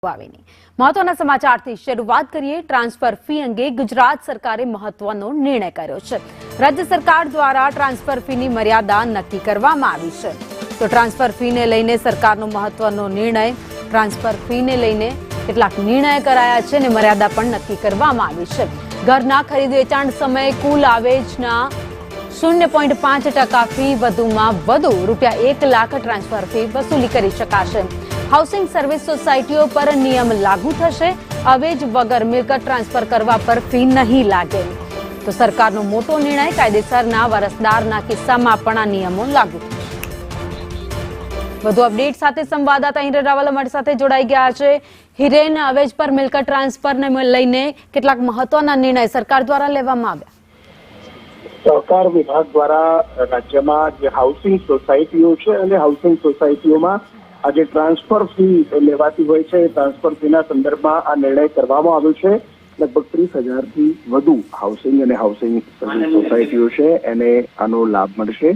મહત્વના સમાચારથી શરૂઆત કરીએ। ટ્રાન્સફર ફી અંગે ગુજરાત સરકારે મહત્વનો નિર્ણય કર્યો છે। રાજ્ય સરકાર દ્વારા ટ્રાન્સફર ફીની મર્યાદા નક્કી કરવામાં આવી છે। તો ટ્રાન્સફર ફીને લઈને સરકારનો મહત્વનો નિર્ણય। ટ્રાન્સફર ફીને લઈને કેટલાક નિર્ણય કરાયા છે અને મર્યાદા પણ નક્કી કરવામાં આવી છે। ઘરના ખરીદ વેચાણ સમયે કુલ આવેજના 0.5% ફી વધુમાં વધુ ₹1 લાખ ટ્રાન્સફર ફી વસૂલી કરી શકાશે। હાઉસિંગ સર્વિસ સોસાયટીઓ પર નિયમ લાગુ થશે। અવેજ વગર મિલકત ટ્રાન્સફર કરવા પર ફી નહીં લાગે। તો સરકારનો મોટો નિર્ણય। કાયદેસરના વારસદારના કિસ્સામાં પણ આ નિયમો લાગુ થશે। વધુ અપડેટ સાથે સંવાદદાતા હિરેન રાવલ અમારી સાથે જોડાઈ ગયા છે। હિરેન, અવેજ પર મિલકત ટ્રાન્સફરને લઈને કેટલાક મહત્વના નિર્ણય સરકાર દ્વારા લેવામાં આવ્યા। સહકાર વિભાગ દ્વારા રાજ્યમાં જે હાઉસિંગ સોસાયટીઓ છે અને હાઉસિંગ સોસાયટીઓમાં આજે ટ્રાન્સફર ફી લેવાતી હોય છે, ટ્રાન્સફર ફીના સંદર્ભમાં આ નિર્ણય કરવામાં આવ્યો છે। લગભગ 30,000થી વધુ હાઉસિંગ અને હાઉસિંગ સોસાયટીઓ છે એને આનો લાભ મળશે।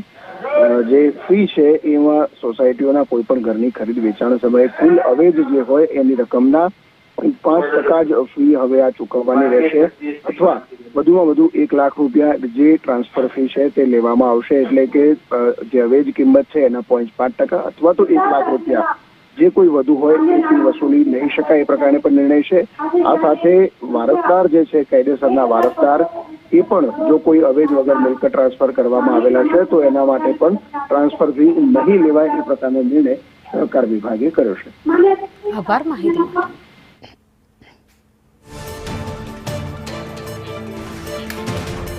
જે ફી છે એમાં સોસાયટીઓના કોઈ પણ ઘરની ખરીદ વેચાણ સમયે કુલ અવેજ જે હોય એની રકમના 5% જ ફી હવે આ ચૂકવવાની રહેશે, અથવા વધુમાં વધુ ₹1 લાખ જે ટ્રાન્સફર ફી છે તે લેવામાં આવશે। એટલે કે જે અવેજ કિંમત છે એના 5% અથવા તો ₹1 લાખ જે કોઈ વધુ હોય એ ફી વસૂલી નહીં શકાય એ પ્રકારે પણ નિર્ણય છે। આ સાથે વારસદાર જે છે, કાયદેસરના વારસદાર એ પણ જો કોઈ અવેજ વગર મિલકત ટ્રાન્સફર કરવામાં આવેલા છે તો એના માટે પણ ટ્રાન્સફર ફી નહીં લેવાય એ પ્રકારનો નિર્ણય સહકાર વિભાગે કર્યો છે। આભાર માહિતી।